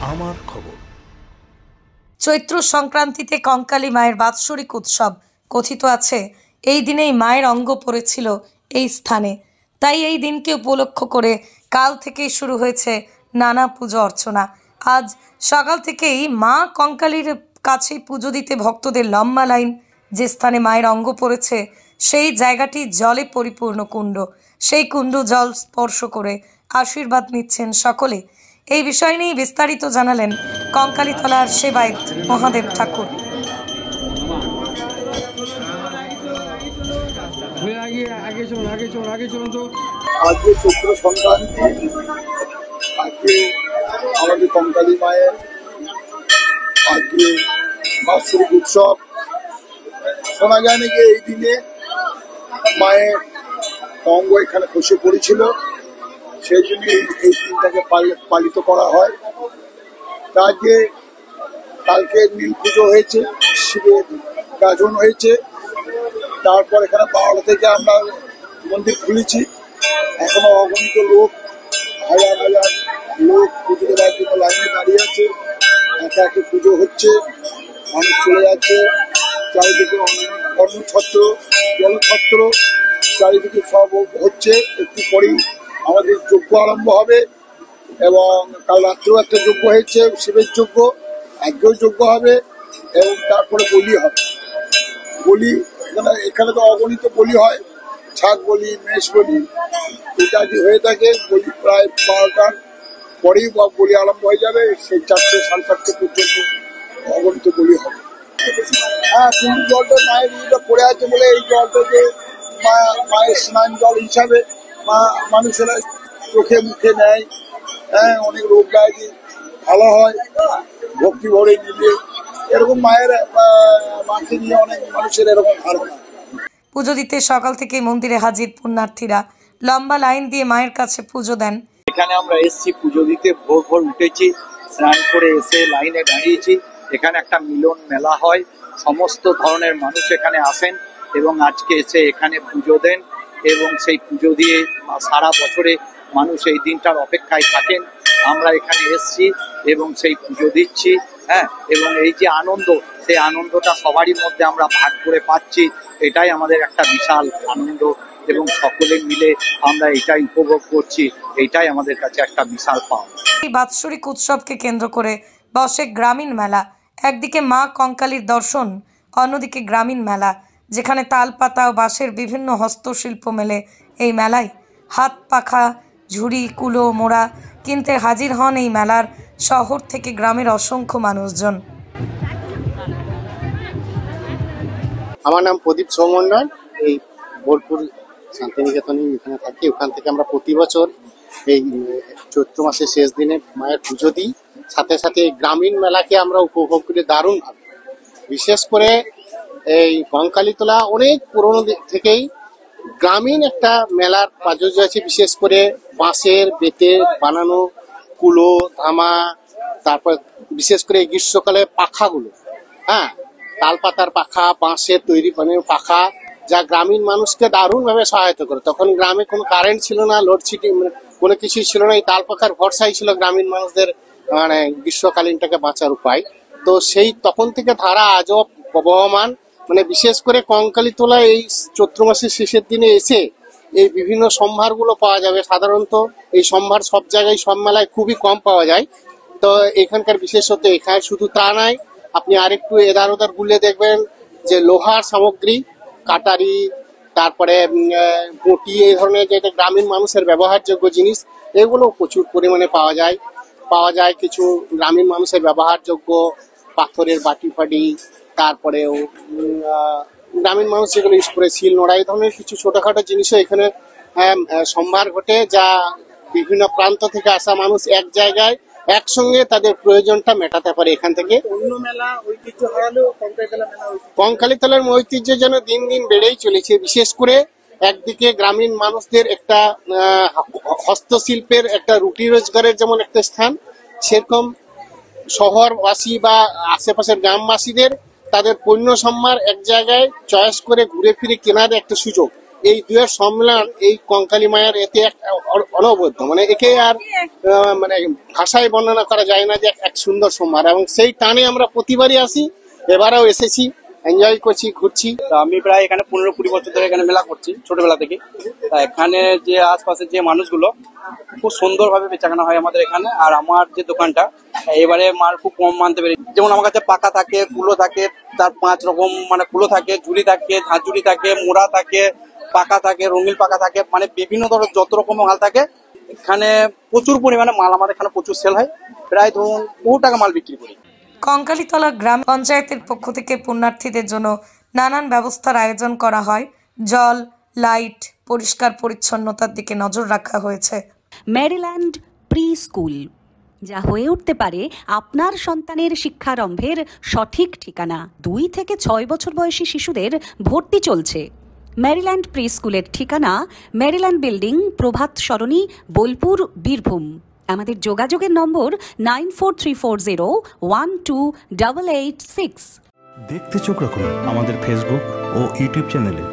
আমার খবর। চৈত্র সংক্রান্তিতে কঙ্কালী মায়ের বাৎসরিক উৎসব। কথিত আছে এই দিনেই মায়ের অঙ্গ পড়েছিল এই স্থানে। তাই এই দিনকে উপলক্ষ করে কাল থেকেই শুরু হয়েছে নানা পুজো অর্চনা। আজ সকাল থেকেই মা কঙ্কালীর কাছে পুজো দিতে ভক্তদের লম্বা লাইন। যে স্থানে মায়ের অঙ্গ পড়েছে সেই জায়গাটি জলে পরিপূর্ণ কুণ্ড। সেই কুণ্ড জল স্পর্শ করে আশীর্বাদ নিচ্ছেন সকলে। এই বিষয় নিয়ে বিস্তারিত জানালেন কঙ্কালীতলার সেবায়েত মহাদেব ঠাকুর। আজকে চৈত্র সংক্রান্তি, আজকে আমাদের কঙ্কালী মায়ের আজকে বাৎসরিক উৎসব। শোনা যায় নাকি এই দিনে মায়ের অঙ্গ এখানে খসে পড়েছিল, সেই জন্য এই দিনটাকে পালিত করা হয়। আজকে কালকে নীল পুজো হয়েছে, শিবের গাজন হয়েছে, তারপর এখানে 12টা থেকে আমরা মন্দির খুলেছি। এখনো অগণিত লোক, হাজার হাজার লোক পুজো দেওয়ার জন্য লাইনে দাঁড়িয়ে আছে। একে একে পুজো হচ্ছে, মানুষ চলে যাচ্ছে। চারিদিকে অন্নছত্র, জলছত্র, চারিদিকে সব হচ্ছে। একটু পরেই আমাদের যজ্ঞ আরম্ভ হবে এবং কাল রাত্রেও একটা যজ্ঞ হয়েছে, শিবের যজ্ঞ। আজকেও যজ্ঞ হবে এবং তারপরে বলি হবে। বলি এখানে তো অগণিত বলি হয়, ছাগ বলি, মেষ বলি ইত্যাদি হয়ে থাকে। বলি প্রায় 12টার পরেই বলি আরম্ভ হয়ে যাবে। সেই 4টে, 4:30 পর্যন্ত অগণিত বলি হবে। হ্যাঁ, কিন্তু জলটা মায়ের ইয়েটা পড়ে আছে বলে এই জলটাকে মায়ের স্নান জল হিসাবে মানুষেরা চোখে মুখে নেয়। হ্যাঁ, অনেক রোগ ব্যাধি ভালো হয় ভক্তি ভরে নিলে। এরকম মায়ের মাকে নিয়ে অনেক মানুষের এরকম ধারণা। পুজো দিতে সকাল থেকে মন্দিরে হাজির পুণ্যার্থীরা লম্বা লাইন দিয়ে মায়ের কাছে পুজো দেন। এখানে আমরা এসেছি পুজো দিতে, ভোর ভোর উঠেছি, স্নান করে এসে লাইনে দাঁড়িয়েছি। এখানে একটা মিলন মেলা হয়, সমস্ত ধরনের মানুষ এখানে আসেন এবং আজকে এসে এখানে পুজো দেন এবং সেই পুজো দিয়ে সারা বছরে মানুষ এই দিনটার অপেক্ষায় থাকেন। আমরা এখানে এসেছি এবং সেই পুজো দিচ্ছি। হ্যাঁ, এবং এই যে আনন্দ, সেই আনন্দটা সবারই মধ্যে আমরা ভাগ করে পাচ্ছি। এটাই আমাদের একটা বিশাল আনন্দ এবং সকলে মিলে আমরা এটাই উপভোগ করছি। এটাই আমাদের কাছে একটা বিশাল পাওয়া। এই বাৎসরিক উৎসবকে কেন্দ্র করে বসে গ্রামীণ মেলা। একদিকে মা কঙ্কালীর দর্শন, অন্যদিকে গ্রামীণ মেলা, যেখানে তাল পাতা ও বাঁশের বিভিন্ন হস্তশিল্প মেলে এই মেলায়। হাত পাখা, ঝুড়ি, কুলো, মোড়া কিনতে হাজির হন এই মেলার শহর থেকে গ্রামের অসংখ্য মানুষজন। আমার নাম প্রদীপ সৌমন্ডল, এই বোলপুর শান্তিনিকেতনে এখানে থাকি। ওখান থেকে আমরা প্রতি বছর এই চৈত্র মাসের শেষ দিনে মায়ের পুজো দিই। সাথে সাথে এই গ্রামীণ মেলাকে আমরা উপভোগ করি দারুণভাবে। বিশেষ করে এই কঙ্কালীতলা অনেক পুরোনো দিক থেকেই গ্রামীণ একটা মেলার প্রাচুর্য আছে। বিশেষ করে বাঁশের বেতে বানানো কুলো, ধামা, তারপর বিশেষ করে গ্রীষ্মকালে পাখাগুলো, হ্যাঁ, তাল পাতার পাখা, বাঁশের তৈরি পাখা, যা গ্রামীণ মানুষকে দারুণভাবে সহায়তা করে। তখন গ্রামে কোনো কারেন্ট ছিল না, লোডশেডিং কোনো কিছুই ছিল না। এই তাল পাখার ভরসাই ছিল গ্রামীণ মানুষদের মানে গ্রীষ্মকালীনটাকে বাঁচার উপায়। তো সেই তখন থেকে ধারা আজও প্রবহমান। মানে বিশেষ করে কঙ্কালীতলা এই চৈত্র মাসের শেষের দিনে এসে এই বিভিন্ন সম্ভারগুলো পাওয়া যাবে। সাধারণত এই সম্ভার সব জায়গায়, সব মেলায় খুবই কম পাওয়া যায়। তো এখানকার বিশেষত এখানে শুধু তা নয়, আপনি আরেকটু এধার ওধার ঘুরলে দেখবেন যে লোহার সামগ্রী, কাটারি, তারপরে বটি, এই ধরনের যেটা গ্রামীণ মানুষের ব্যবহারযোগ্য জিনিস, এগুলো প্রচুর পরিমাণে পাওয়া যায়। কিছু গ্রামীণ মানুষের ব্যবহারযোগ্য পাথরের বাটি ফাটি, তারপরেও গ্রামীণ মানুষ যেগুলো ইউজ করে শিল নোড়া, এই ধরনের কিছু ছোটখাটো জিনিসও এখানে সম্ভার ঘটে, যা বিভিন্ন প্রান্ত থেকে আসা মানুষ এক জায়গায় একসঙ্গে তাদের প্রয়োজনটা মেটাতে পারে এখান থেকে। অন্য মেলা ঐতিহ্য হারালেও কঙ্কালীতলার ঐতিহ্য যেন দিন দিন বেড়েই চলেছে। বিশেষ করে একদিকে গ্রামীণ মানুষদের একটা হস্তশিল্পের একটা রুটি রোজগারের যেমন একটা স্থান, সেরকম শহরবাসী বা আশেপাশের গ্রামবাসীদের তাদের পণ্য সম্ভার এক জায়গায় চয়েস করে ঘুরে ফিরে কেনার একটা সুযোগ। এই দুয়ের সম্মেলন এই কঙ্কালী মায়ের এতে এক অনবদ্য, মানে একে আর মানে ভাষায় বর্ণনা করা যায় না যে এক সুন্দর সোমবার, এবং সেই টানে আমরা প্রতিবারই আসি, এবারেও এসেছি, এনজয় করছি, ঘুরছি। আমি প্রায় এখানে 15-20 বছর ধরে এখানে মেলা করছি, ছোটবেলা থেকে। তা এখানে যে আশপাশের যে মানুষগুলো খুব সুন্দরভাবে বেচাকেনা হয় আমাদের এখানে। আর আমার যে দোকানটা এবারে মাল খুব কম মানতে পেরে, যেমন আমার কাছে পাকা থাকে, কুলো থাকে, তার 5 রকম মানে কুলো থাকে, ঝুড়ি থাকে, ঝাঁঝুড়ি থাকে, মোড়া থাকে, পাকা থাকে, রঙিন পাকা থাকে, মানে বিভিন্ন ধরনের যত রকমের মাল থাকে। এখানে প্রচুর পরিমাণে মাল আমাদের এখানে প্রচুর সেল হয়, প্রায় ধরুন বহু টাকা মাল বিক্রি করি। কঙ্কালীতলা গ্রাম পঞ্চায়েতের পক্ষ থেকে পুণ্যার্থীদের জন্য নানান ব্যবস্থার আয়োজন করা হয়। জল, লাইট, পরিষ্কার পরিচ্ছন্নতার দিকে নজর রাখা হয়েছে। মেরিল্যান্ড প্রি স্কুল, যা হয়ে উঠতে পারে আপনার সন্তানের শিক্ষারম্ভের সঠিক ঠিকানা। 2 থেকে 6 বছর বয়সী শিশুদের ভর্তি চলছে। মেরিল্যান্ড প্রি স্কুলের ঠিকানা মেরিল্যান্ড বিল্ডিং, প্রভাত সরণি, বোলপুর, বীরভূম। আমাদের যোগাযোগের নম্বর 9434012886। দেখতে চোখ রাখুন আমাদের ফেসবুক ও ইউটিউব চ্যানেলে।